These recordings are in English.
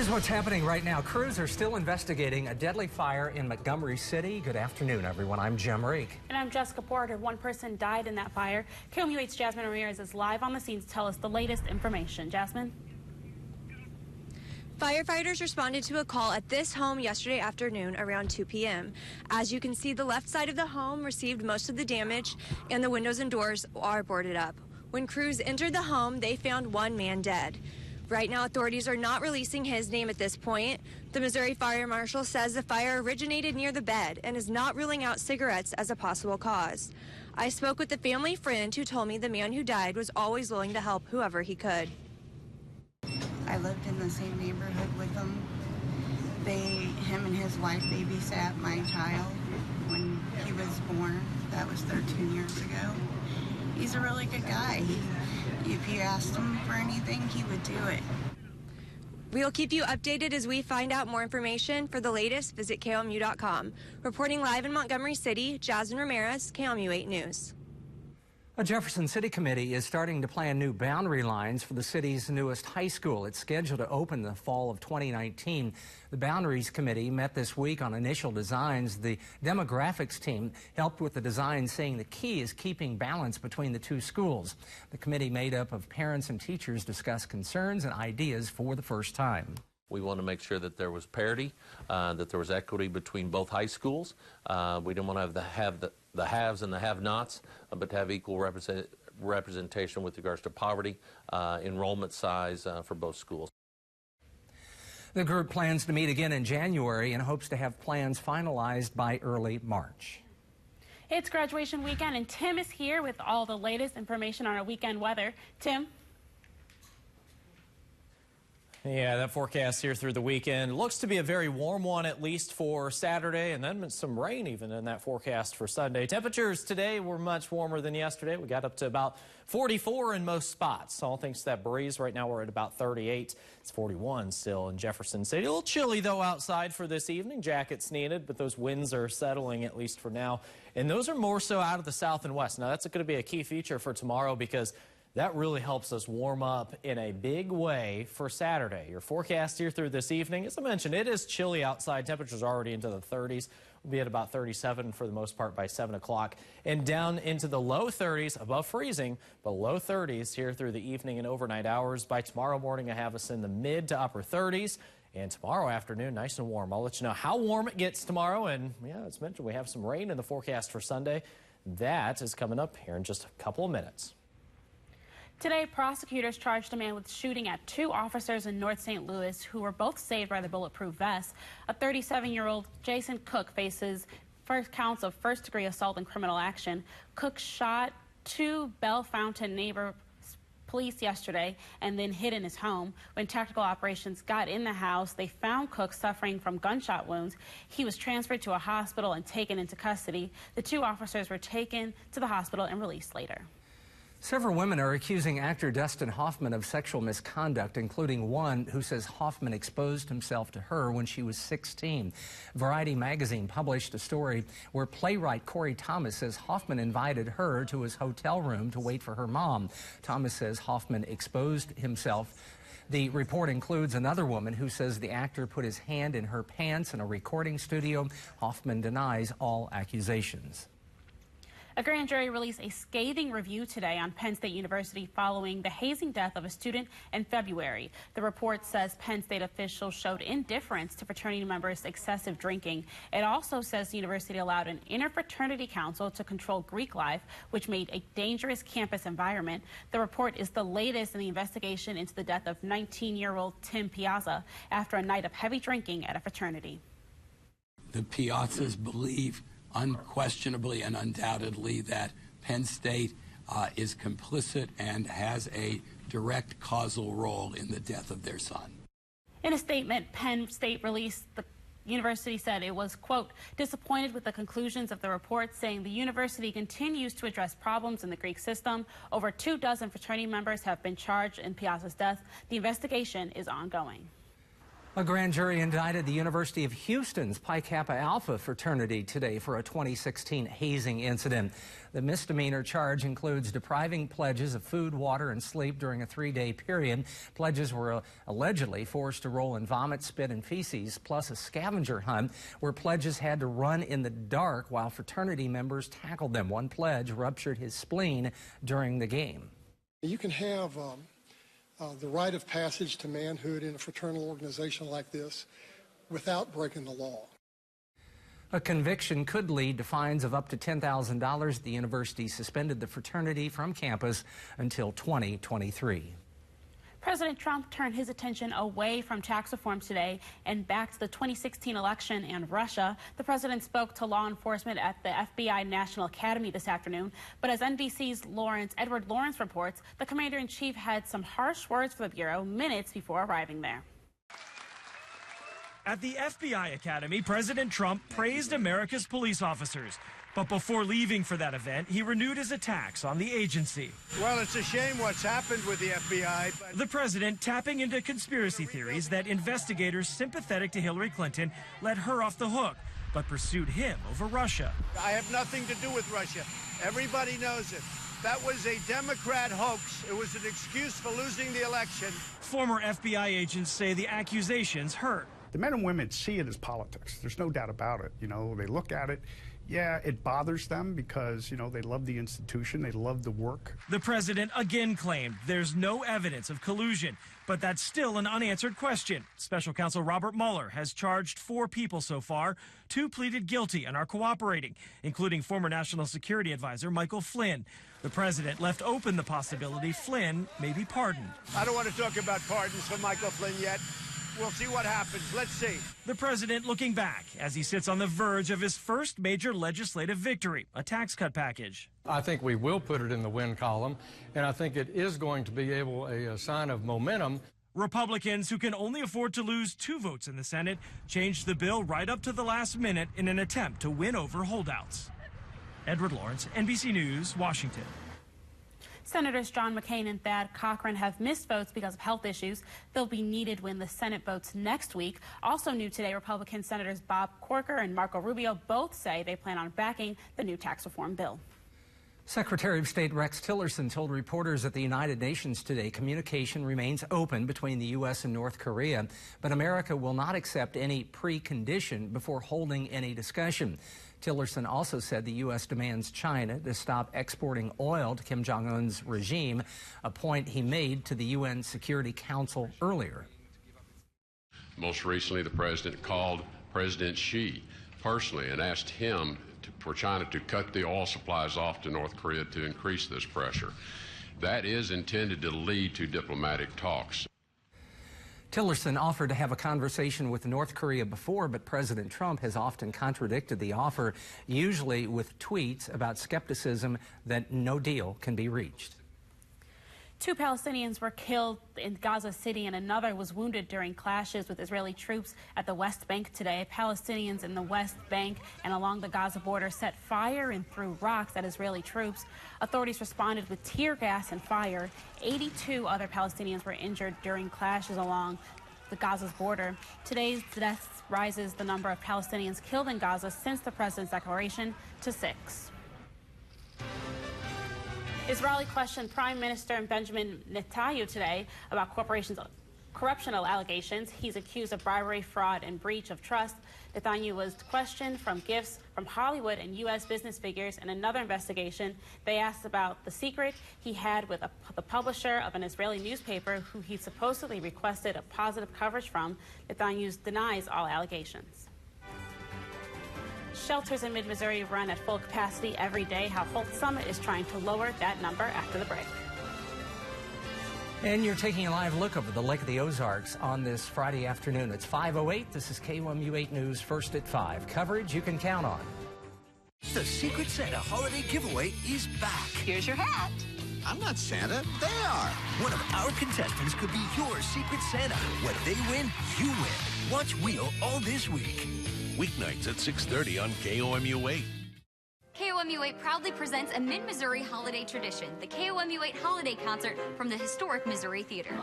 Here's what's happening right now. Crews are still investigating a deadly fire in Montgomery City. Good afternoon, everyone. I'm Jim Reek. And I'm Jessica Porter. One person died in that fire. KOMU8's Jasmine Ramirez is live on the scene to tell us the latest information. Jasmine? Firefighters responded to a call at this home yesterday afternoon around 2 p.m. As you can see, the left side of the home received most of the damage, and the windows and doors are boarded up. When crews entered the home, they found one man dead. Right now, authorities are not releasing his name at this point. The Missouri Fire Marshal says the fire originated near the bed and is not ruling out cigarettes as a possible cause. I spoke with a family friend who told me the man who died was always willing to help whoever he could. I lived in the same neighborhood with him. Him and his wife babysat my child when he was born. That was 13 years ago. He's a really good guy. If you asked him for anything, he would do it. We'll keep you updated as we find out more information. For the latest, visit KOMU.com. Reporting live in Montgomery City, Jasmine Ramirez, KOMU8 News. A Jefferson City Committee is starting to plan new boundary lines for the city's newest high school. It's scheduled to open in the fall of 2019. The Boundaries Committee met this week on initial designs. The demographics team helped with the design, saying the key is keeping balance between the two schools. The committee, made up of parents and teachers, discussed concerns and ideas for the first time. We want to make sure that there was parity, that there was equity between both high schools. We didn't want to have the haves and the have-nots, but to have equal representation with regards to poverty, enrollment size for both schools. The group plans to meet again in January and hopes to have plans finalized by early March. It's graduation weekend, and Tim is here with all the latest information on our weekend weather. Tim? Yeah, that forecast here through the weekend looks to be a very warm one, at least for Saturday, and then some rain even in that forecast for Sunday. Temperatures today were much warmer than yesterday. We got up to about 44 in most spots. All thanks to that breeze. Right now we're at about 38. It's 41 still in Jefferson City. A little chilly, though, outside for this evening. Jackets needed, but those winds are settling, at least for now. And those are more so out of the south and west. Now, that's going to be a key feature for tomorrow because that really helps us warm up in a big way for Saturday. Your forecast here through this evening, as I mentioned, it is chilly outside. Temperatures are already into the 30s. We'll be at about 37 for the most part by 7 o'clock. And down into the low 30s, above freezing, but low 30s here through the evening and overnight hours. By tomorrow morning, I have us in the mid to upper 30s. And tomorrow afternoon, nice and warm. I'll let you know how warm it gets tomorrow. And yeah, as mentioned, we have some rain in the forecast for Sunday. That is coming up here in just a couple of minutes. Today, prosecutors charged a man with shooting at two officers in North St. Louis who were both saved by the bulletproof vest. A 37-year-old Jason Cook faces first counts of first-degree assault and criminal action. Cook shot two Bell Fountain neighbor police yesterday and then hid in his home. When tactical operations got in the house, they found Cook suffering from gunshot wounds. He was transferred to a hospital and taken into custody. The two officers were taken to the hospital and released later. Several women are accusing actor Dustin Hoffman of sexual misconduct, including one who says Hoffman exposed himself to her when she was 16. Variety magazine published a story where playwright Corey Thomas says Hoffman invited her to his hotel room to wait for her mom. Thomas says Hoffman exposed himself. The report includes another woman who says the actor put his hand in her pants in a recording studio. Hoffman denies all accusations. A grand jury released a scathing review today on Penn State University following the hazing death of a student in February. The report says Penn State officials showed indifference to fraternity members' excessive drinking. It also says the university allowed an interfraternity council to control Greek life, which made a dangerous campus environment. The report is the latest in the investigation into the death of 19-year-old Tim Piazza after a night of heavy drinking at a fraternity. The Piazzas believe unquestionably and undoubtedly that Penn State is complicit and has a direct causal role in the death of their son. In a statement Penn State released, the university said it was, quote, disappointed with the conclusions of the report, saying the university continues to address problems in the Greek system. Over 24 fraternity members have been charged in Piazza's death. The investigation is ongoing. A grand jury indicted the University of Houston's Pi Kappa Alpha fraternity today for a 2016 hazing incident. The misdemeanor charge includes depriving pledges of food, water, and sleep during a 3-day period. Pledges were allegedly forced to roll in vomit, spit, and feces, plus a scavenger hunt where pledges had to run in the dark while fraternity members tackled them. One pledge ruptured his spleen during the game. You can have the rite of passage to manhood in a fraternal organization like this without breaking the law. A conviction could lead to fines of up to $10,000. The university suspended the fraternity from campus until 2023. President Trump turned his attention away from tax reform today and back to the 2016 election and Russia. The president spoke to law enforcement at the FBI National Academy this afternoon. But as NBC's Edward Lawrence reports, the commander-in-chief had some harsh words for the Bureau minutes before arriving there. At the FBI Academy, President Trump praised America's police officers. But before leaving for that event, he renewed his attacks on the agency. Well, it's a shame what's happened with the FBI. But the president tapping into conspiracy theories that investigators sympathetic to Hillary Clinton let her off the hook, but pursued him over Russia. I have nothing to do with Russia. Everybody knows it. That was a Democrat hoax. It was an excuse for losing the election. Former FBI agents say the accusations hurt. The men and women see it as politics. There's no doubt about it. You know, they look at it. Yeah, it bothers them because, you know, they love the institution, they love the work. The president again claimed there's no evidence of collusion, but that's still an unanswered question. Special counsel Robert Mueller has charged 4 people so far. 2 pleaded guilty and are cooperating, including former National Security Advisor Michael Flynn. The president left open the possibility Flynn may be pardoned. I don't want to talk about pardons for Michael Flynn yet. We'll see what happens. Let's see. The president looking back as he sits on the verge of his first major legislative victory, a tax cut package. I think we will put it in the win column, and I think it is going to be a sign of momentum. Republicans, who can only afford to lose 2 votes in the Senate, changed the bill right up to the last minute in an attempt to win over holdouts. Edward Lawrence, NBC News, Washington. Senators John McCain and Thad Cochran have missed votes because of health issues. They'll be needed when the Senate votes next week. Also new today, Republican Senators Bob Corker and Marco Rubio both say they plan on backing the new tax reform bill. Secretary of State Rex Tillerson told reporters at the United Nations today communication remains open between the U.S. and North Korea, but America will not accept any precondition before holding any discussion. Tillerson also said the U.S. demands China to stop exporting oil to Kim Jong-un's regime, a point he made to the UN Security Council earlier. Most recently, the president called President Xi personally and asked him for China to cut the oil supplies off to North Korea to increase this pressure. That is intended to lead to diplomatic talks. Tillerson offered to have a conversation with North Korea before, but President Trump has often contradicted the offer, usually with tweets about skepticism that no deal can be reached. 2 Palestinians were killed in Gaza City and another was wounded during clashes with Israeli troops at the West Bank today. Palestinians in the West Bank and along the Gaza border set fire and threw rocks at Israeli troops. Authorities responded with tear gas and fire. 82 other Palestinians were injured during clashes along the Gaza's border. Today's deaths rises the number of Palestinians killed in Gaza since the president's declaration to 6. Israeli questioned Prime Minister Benjamin Netanyahu today about corruption allegations. He's accused of bribery, fraud, and breach of trust. Netanyahu was questioned from gifts from Hollywood and U.S. business figures. In another investigation, they asked about the secret he had with the publisher of an Israeli newspaper who he supposedly requested a positive coverage from. Netanyahu denies all allegations. Shelters in mid-Missouri run at full capacity every day. How Holt Summit is trying to lower that number after the break. And you're taking a live look over the Lake of the Ozarks on this Friday afternoon. It's 5:08. This is KOMU 8 News, first at 5. Coverage you can count on. The Secret Santa holiday giveaway is back. Here's your hat. I'm not Santa. They are. One of our contestants could be your Secret Santa. When they win, you win. Watch Wheel all this week. Weeknights at 6:30 on KOMU 8. KOMU 8 proudly presents a mid-Missouri holiday tradition, the KOMU 8 Holiday Concert from the historic Missouri Theater.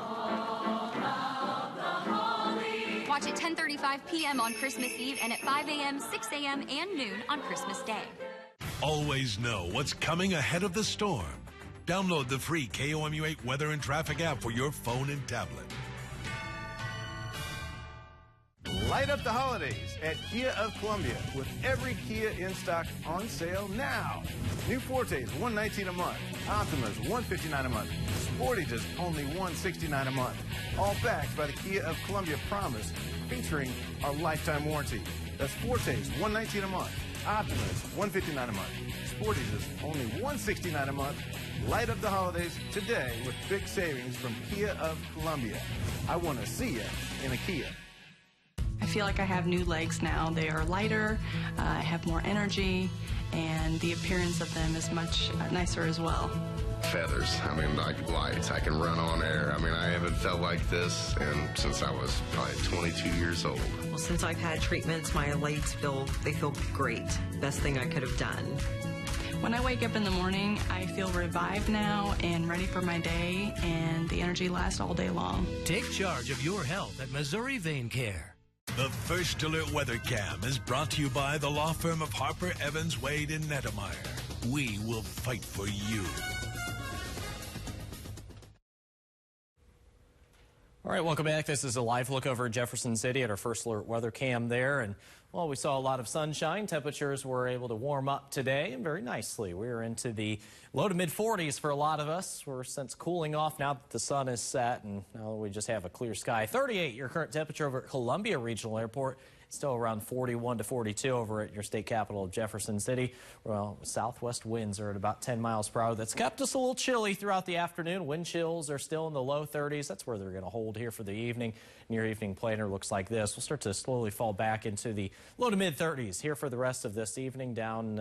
watch at 10:35 p.m. on Christmas Eve and at 5 a.m., 6 a.m., and noon on Christmas Day. Always know what's coming ahead of the storm. Download the free KOMU8 weather and traffic app for your phone and tablet. Light up the holidays at Kia of Columbia with every Kia in stock on sale now. New Fortes, $119 a month. Optimas, $159 a month. Sportages, only $169 a month. All backed by the Kia of Columbia Promise, featuring our lifetime warranty. That's Fortes, $119 a month. Optimas, $159 a month. Sportages, only $169 a month. Light up the holidays today with big savings from Kia of Columbia. I want to see you in a Kia. I feel like I have new legs now. They are lighter, I have more energy, and the appearance of them is much nicer as well. Feathers, I mean, like lights. I can run on air. I mean, I haven't felt like this since I was probably 22 years old. Well, since I've had treatments, my legs feel great. Best thing I could have done. When I wake up in the morning, I feel revived now and ready for my day, and the energy lasts all day long. Take charge of your health at Missouri Vein Care. The First Alert Weather Cam is brought to you by the law firm of Harper, Evans, Wade, and Nettemeyer. We will fight for you. All right, welcome back. This is a live look over Jefferson City at our First Alert Weather Cam there. And, well, we saw a lot of sunshine. Temperatures were able to warm up today and very nicely. We're into the low to mid-40s for a lot of us. We're since cooling off now that the sun is set and now we just have a clear sky. 38, your current temperature over at Columbia Regional Airport. Still around 41 to 42 over at your state capital of Jefferson City. Well, southwest winds are at about 10 miles per hour. That's kept us a little chilly throughout the afternoon. Wind chills are still in the low 30s. That's where they're going to hold here for the evening. And your evening planner looks like this. We'll start to slowly fall back into the low to mid 30s here for the rest of this evening, down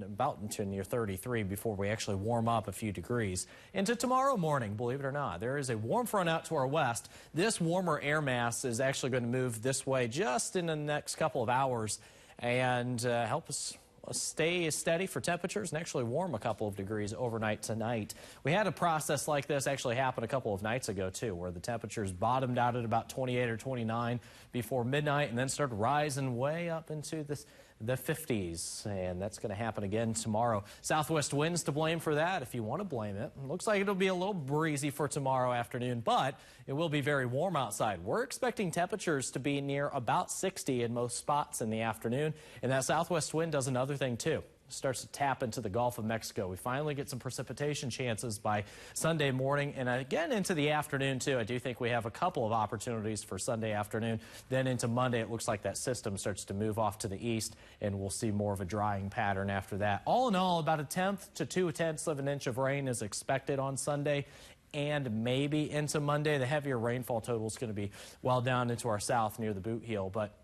about into near 33 before we actually warm up a few degrees. Into tomorrow morning, believe it or not, there is a warm front out to our west. This warmer air mass is actually going to move this way just in the next couple of hours and help us stay steady for temperatures and actually warm a couple of degrees overnight tonight. We had a process like this actually happen a couple of nights ago too, where the temperatures bottomed out at about 28 or 29 before midnight and then started rising way up into the 50s, and that's going to happen again tomorrow. Southwest winds to blame for that if you want to blame it. Looks like it'll be a little breezy for tomorrow afternoon, but it will be very warm outside. We're expecting temperatures to be near about 60 in most spots in the afternoon, and that southwest wind does another thing too. Starts to tap into the Gulf of Mexico. We finally get some precipitation chances by Sunday morning and again into the afternoon too. I do think we have a couple of opportunities for Sunday afternoon. Then into Monday, it looks like that system starts to move off to the east and we'll see more of a drying pattern after that. All in all, about 1/10 to 2/10 of an inch of rain is expected on Sunday and maybe into Monday. The heavier rainfall total is going to be well down into our south near the Boot Heel, but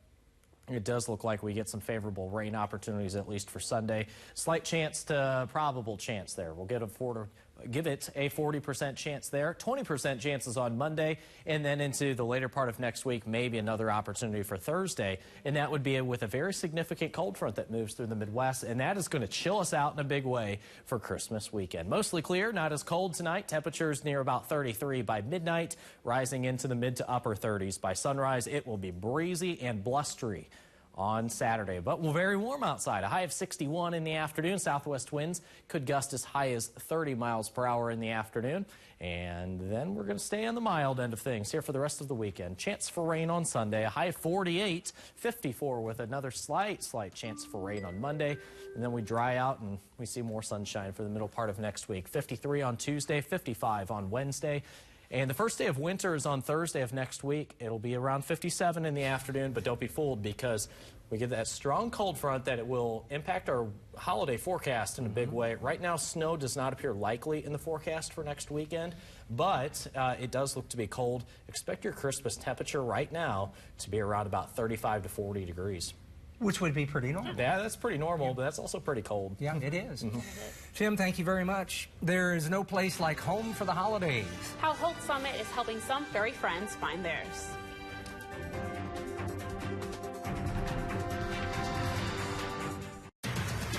it does look like we get some favorable rain opportunities, at least for Sunday. Slight chance to probable chance there. We'll give it a 40% chance there, 20% chances on Monday, and then into the later part of next week, maybe another opportunity for Thursday. And that would be with a very significant cold front that moves through the Midwest, and that is going to chill us out in a big way for Christmas weekend. Mostly clear, not as cold tonight. Temperatures near about 33 by midnight, rising into the mid to upper 30s by sunrise. It will be breezy and blustery on Saturday, but we're very warm outside. A high of 61 in the afternoon. Southwest winds could gust as high as 30 miles per hour in the afternoon. And then we're going to stay on the mild end of things here for the rest of the weekend. Chance for rain on Sunday, a high of 48, 54 with another slight chance for rain on Monday. And then we dry out and we see more sunshine for the middle part of next week. 53 on Tuesday, 55 on Wednesday. And the first day of winter is on Thursday of next week. It'll be around 57 in the afternoon, but don't be fooled because we get that strong cold front that it will impact our holiday forecast in a big way. Right now, snow does not appear likely in the forecast for next weekend, but it does look to be cold. Expect your Christmas temperature right now to be around about 35 to 40 degrees. Which would be pretty normal. Yeah, that's pretty normal, but that's also pretty cold. Yeah, it is. Tim, thank you very much. There is no place like home for the holidays. How Holt Summit is helping some furry friends find theirs.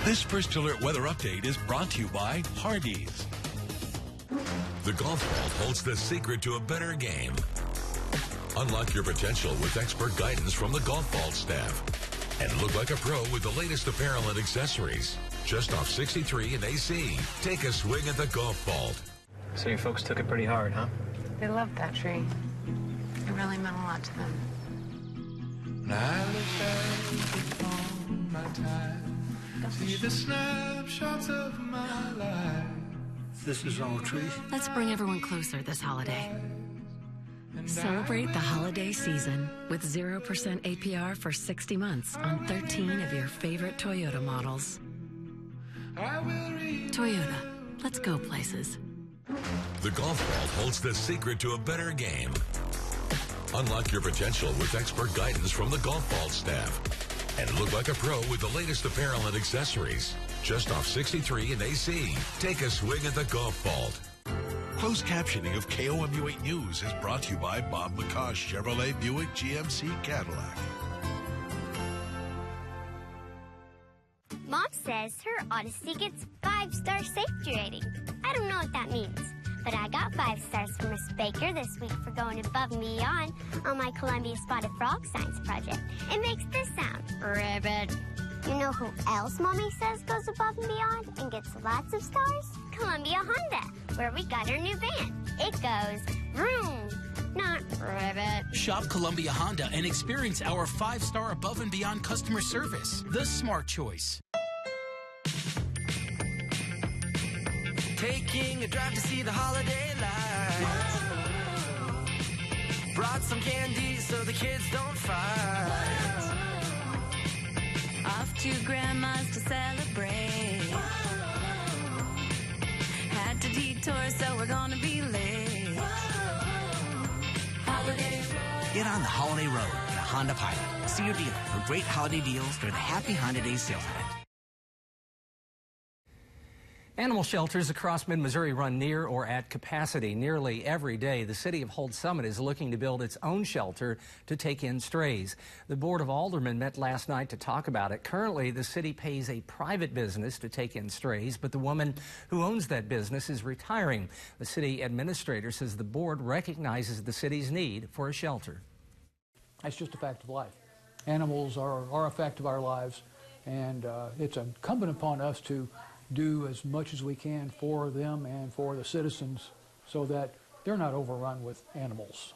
This First Alert weather update is brought to you by Hardee's. The golf ball holds the secret to a better game. Unlock your potential with expert guidance from the Golf Vault staff. And look like a pro with the latest apparel and accessories. Just off 63 and AC. Take a swing at the Golf Vault. So your folks took it pretty hard, huh? They loved that tree. It really meant a lot to them. I look back on my time, see the snapshots of my life. This is our tree. Let's bring everyone closer this holiday. Celebrate the holiday season with 0% APR for 60 months on 13 of your favorite Toyota models. Toyota, let's go places. The Golf Vault holds the secret to a better game. Unlock your potential with expert guidance from the Golf Vault staff. And look like a pro with the latest apparel and accessories. Just off 63 and AC. Take a swing at the Golf Vault. Closed captioning of KOMU8 News is brought to you by Bob McCosh Chevrolet Buick GMC Cadillac. Mom says her Odyssey gets 5-star safety rating. I don't know what that means, but I got 5 stars from Miss Baker this week for going above and beyond on my Columbia Spotted Frog science project. It makes this sound, ribbit. You know who else Mommy says goes above and beyond and gets lots of stars? Columbia Honda, where we got our new van. It goes vroom, not ribbit. Shop Columbia Honda and experience our 5-star above and beyond customer service. The smart choice. Taking a drive to see the holiday lights. Brought some candy so the kids don't fight. Off to Grandma's to celebrate. Had to detour, so we're gonna be late. Holiday Road. Get on the holiday road in a Honda Pilot. See your dealer for great holiday deals during the Happy Honda Days sales event. Animal shelters across mid-Missouri run near or at capacity. Nearly every day, the city of Holt Summit is looking to build its own shelter to take in strays. The Board of Aldermen met last night to talk about it. Currently, the city pays a private business to take in strays, but the woman who owns that business is retiring. The city administrator says the board recognizes the city's need for a shelter. That's just a fact of life. Animals are a fact of our lives, and it's incumbent upon us to do as much as we can for them and for the citizens so that they're not overrun with animals.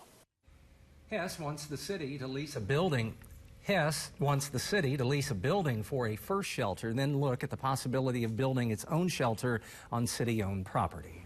Hess wants the city to lease a building. Hess wants the city to lease a building for a first shelter, then look at the possibility of building its own shelter on city-owned property.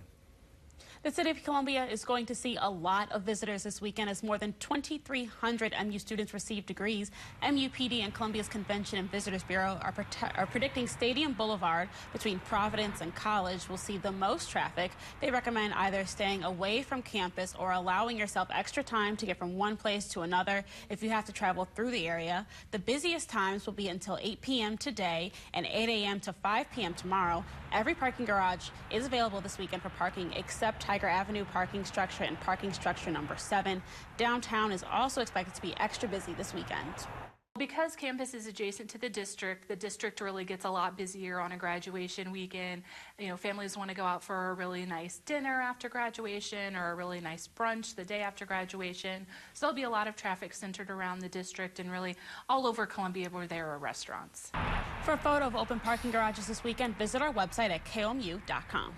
The City of Columbia is going to see a lot of visitors this weekend as more than 2,300 MU students receive degrees. MUPD and Columbia's Convention and Visitors Bureau are predicting Stadium Boulevard between Providence and College will see the most traffic. They recommend either staying away from campus or allowing yourself extra time to get from one place to another if you have to travel through the area. The busiest times will be until 8 p.m. today and 8 a.m. to 5 p.m. tomorrow. Every parking garage is available this weekend for parking except Tiger Avenue parking structure and parking structure number 7. Downtown is also expected to be extra busy this weekend. Because campus is adjacent to the district really gets a lot busier on a graduation weekend. You know, families want to go out for a really nice dinner after graduation or a really nice brunch the day after graduation. So there'll be a lot of traffic centered around the district and really all over Columbia where there are restaurants. For a photo of open parking garages this weekend, visit our website at komu.com.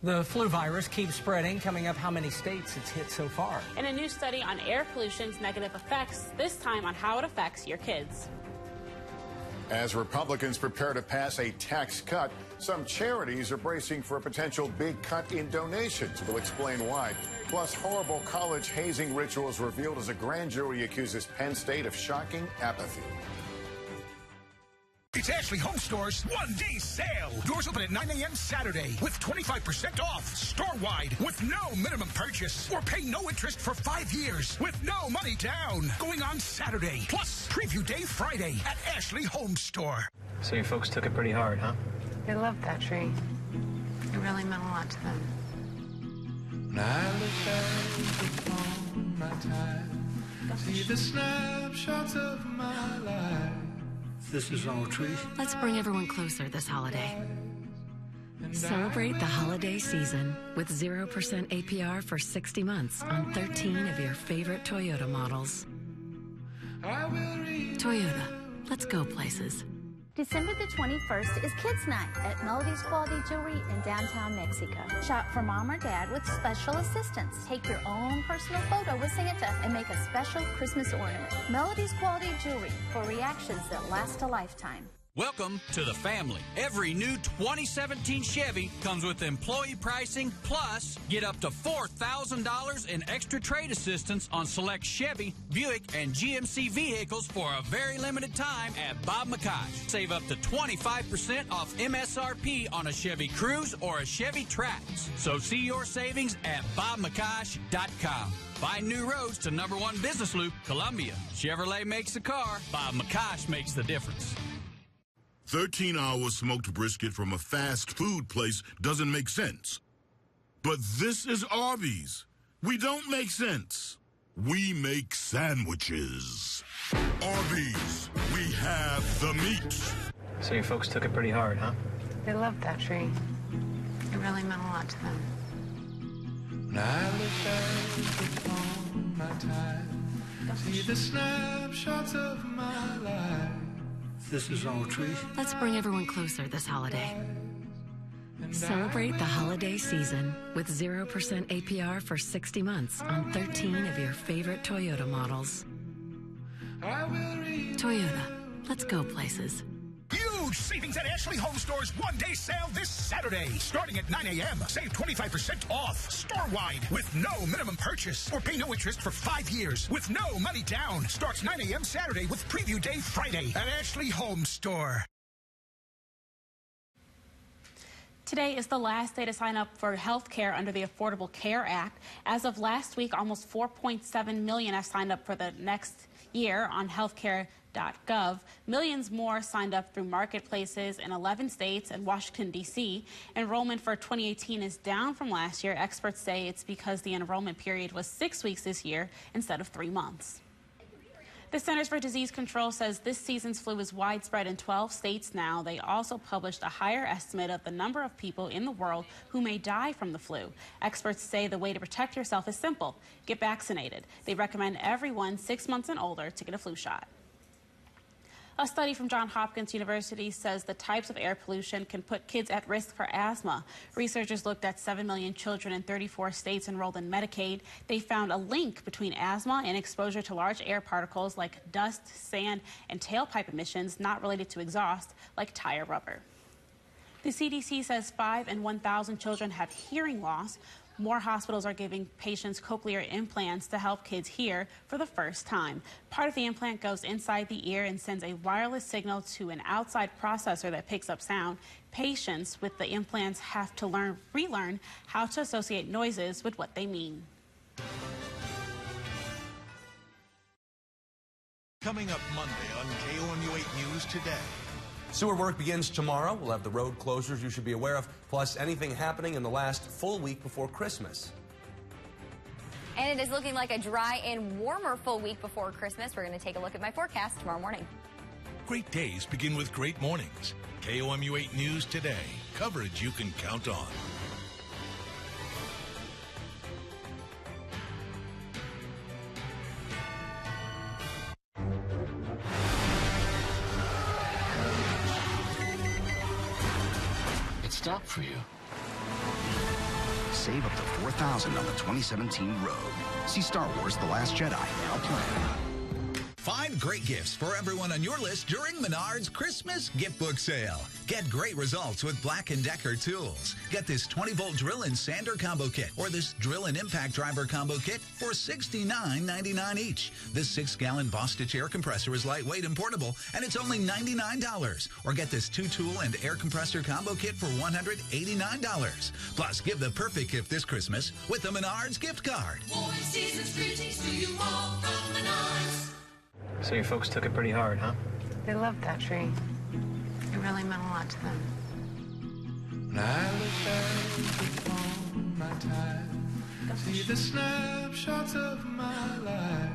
The flu virus keeps spreading. Coming up, how many states it's hit so far. And a new study on air pollution's negative effects, this time on how it affects your kids. As Republicans prepare to pass a tax cut, some charities are bracing for a potential big cut in donations. We'll explain why. Plus, horrible college hazing rituals revealed as a grand jury accuses Penn State of shocking apathy. It's Ashley Home Store's one-day sale. Doors open at 9 a.m. Saturday with 25% off store-wide with no minimum purchase or pay no interest for 5 years with no money down. Going on Saturday. Plus Preview Day Friday at Ashley Home Store. So your folks took it pretty hard, huh? They loved that tree. It really meant a lot to them. I look back on my time, see the snapshots of my life. This is our tree. Let's bring everyone closer this holiday. Celebrate the holiday season with 0% APR for 60 months on 13 of your favorite Toyota models. Toyota, let's go places. December the 21st is Kids Night at Melody's Quality Jewelry in downtown Mexico. Shop for mom or dad with special assistance. Take your own personal photo with Santa and make a special Christmas ornament. Melody's Quality Jewelry for reactions that last a lifetime. Welcome to the family. Every new 2017 Chevy comes with employee pricing, plus get up to $4,000 in extra trade assistance on select Chevy, Buick, and GMC vehicles for a very limited time at Bob McCosh. Save up to 25% off MSRP on a Chevy Cruze or a Chevy Trax. So see your savings at BobMcCosh.com. Find new roads to #1 business loop, Columbia. Chevrolet makes the car. Bob McCosh makes the difference. 13-hour smoked brisket from a fast food place doesn't make sense. But this is Arby's. We don't make sense. We make sandwiches. Arby's, we have the meat. So your folks took it pretty hard, huh? They loved that tree. It really meant a lot to them. When I look back upon my time, see the snapshots of my life. This is our tree. Let's bring everyone closer this holiday. Celebrate the holiday season with 0% APR for 60 months on 13 of your favorite Toyota models. Toyota, let's go places. Huge savings at Ashley Home Store's one-day sale this Saturday. Starting at 9 a.m., save 25% off store-wide with no minimum purchase or pay no interest for 5 years with no money down. Starts 9 a.m. Saturday with Preview Day Friday at Ashley Home Store. Today is the last day to sign up for health care under the Affordable Care Act. As of last week, almost 4.7 million have signed up for the next year on healthcare.gov. Millions more signed up through marketplaces in 11 states and Washington, D.C. Enrollment for 2018 is down from last year. Experts say it's because the enrollment period was 6 weeks this year instead of 3 months. The Centers for Disease Control says this season's flu is widespread in 12 states now. They also published a higher estimate of the number of people in the world who may die from the flu. Experts say the way to protect yourself is simple. Get vaccinated. They recommend everyone 6 months and older to get a flu shot. A study from Johns Hopkins University says the types of air pollution can put kids at risk for asthma. Researchers looked at 7 million children in 34 states enrolled in Medicaid. They found a link between asthma and exposure to large air particles like dust, sand, and tailpipe emissions not related to exhaust, like tire rubber. The CDC says 5 in 1,000 children have hearing loss. More hospitals are giving patients cochlear implants to help kids hear for the first time. Part of the implant goes inside the ear and sends a wireless signal to an outside processor that picks up sound. Patients with the implants have to relearn how to associate noises with what they mean. Coming up Monday on KOMU 8 News Today. Sewer work begins tomorrow. We'll have the road closures you should be aware of, plus anything happening in the last full week before Christmas. And it is looking like a dry and warmer full week before Christmas. We're going to take a look at my forecast tomorrow morning. Great days begin with great mornings. KOMU 8 News Today. Coverage you can count on. Stop for you. Save up to $4,000 on the 2017 Rogue. See Star Wars: The Last Jedi now playing. Find great gifts for everyone on your list during Menards Christmas gift book sale. Get great results with Black & Decker tools. Get this 20-volt drill and sander combo kit or this drill and impact driver combo kit for $69.99 each. This 6-gallon Bostitch air compressor is lightweight and portable, and it's only $99. Or get this 2-tool and air compressor combo kit for $189. Plus, give the perfect gift this Christmas with the Menards gift card. Warm season's greetings to you all from Menards. So your folks took it pretty hard, huh? They loved that tree. It really meant a lot to them. When I look back upon my time, see the snapshots of my life.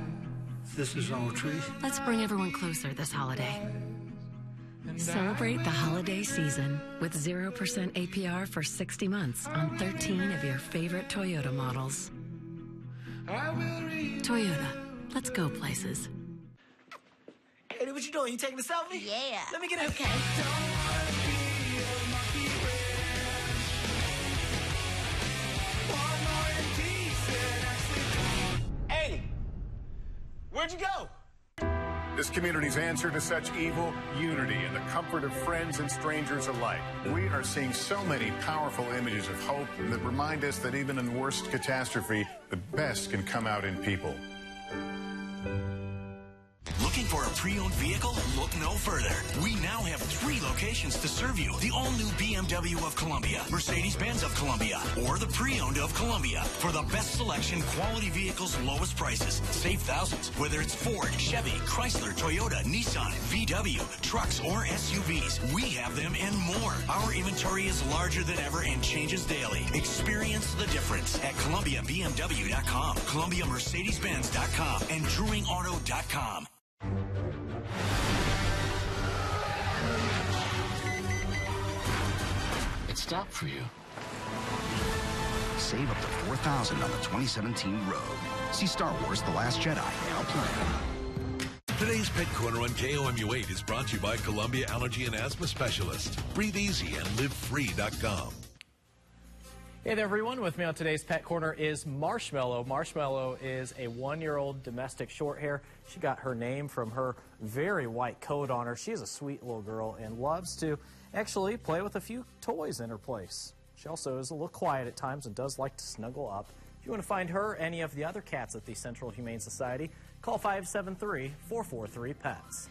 This is our tree. Let's bring everyone closer this holiday. Celebrate the holiday season with 0% APR for 60 months on 13 of your favorite Toyota models. Toyota, let's go places. Hey, what you doing? You taking a selfie? Yeah. Let me get it. Okay. Hey, where'd you go? This community's answer to such evil, unity and the comfort of friends and strangers alike. We are seeing so many powerful images of hope that remind us that even in the worst catastrophe, the best can come out in people. Looking for a pre-owned vehicle? Look no further. We now have 3 locations to serve you. The all-new BMW of Columbia, Mercedes-Benz of Columbia, or the pre-owned of Columbia. For the best selection, quality vehicles, lowest prices. Save thousands. Whether it's Ford, Chevy, Chrysler, Toyota, Nissan, VW, trucks, or SUVs, we have them and more. Our inventory is larger than ever and changes daily. Experience the difference at ColumbiaBMW.com, ColumbiaMercedes-Benz.com, and DrewingAuto.com. It stopped for you. Save up to $4,000 on the 2017 Rogue. See Star Wars The Last Jedi now playing. Today's Pet Corner on KOMU 8 is brought to you by Columbia Allergy and Asthma Specialist. Breathe easy and livefree.com. Hey there, everyone. With me on today's Pet Corner is Marshmallow. Marshmallow is a 1-year-old domestic short hair. She got her name from her very white coat on her. She's a sweet little girl and loves to actually play with a few toys in her place. She also is a little quiet at times and does like to snuggle up. If you want to find her or any of the other cats at the Central Humane Society, call 573-443-PETS.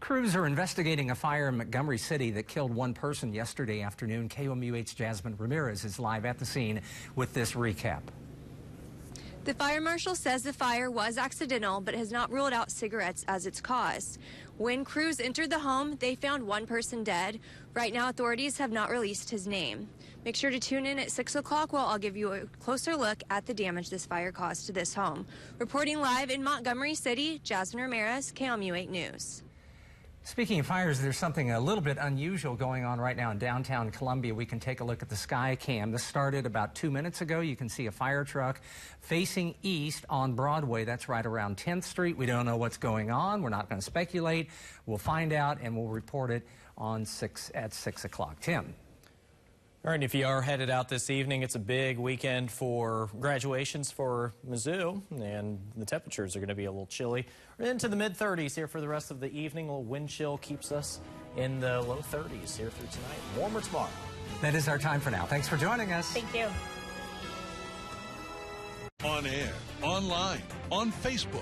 Crews are investigating a fire in Montgomery City that killed 1 person yesterday afternoon. KOMU8's Jasmine Ramirez is live at the scene with this recap. The fire marshal says the fire was accidental, but has not ruled out cigarettes as its cause. When crews entered the home, they found 1 person dead. Right now, authorities have not released his name. Make sure to tune in at 6 o'clock while I'll give you a closer look at the damage this fire caused to this home. Reporting live in Montgomery City, Jasmine Ramirez, KOMU8 News. Speaking of fires, there's something a little bit unusual going on right now in downtown Columbia. We can take a look at the sky cam. This started about 2 minutes ago. You can see a fire truck facing east on Broadway. That's right around 10th Street. We don't know what's going on. We're not going to speculate. We'll find out and we'll report it at 6 o'clock. Tim. All right, if you are headed out this evening, it's a big weekend for graduations for Mizzou, and the temperatures are going to be a little chilly. We're into the mid-30s here for the rest of the evening. A little wind chill keeps us in the low 30s here through tonight. Warmer tomorrow. That is our time for now. Thanks for joining us. Thank you. On air, online, on Facebook,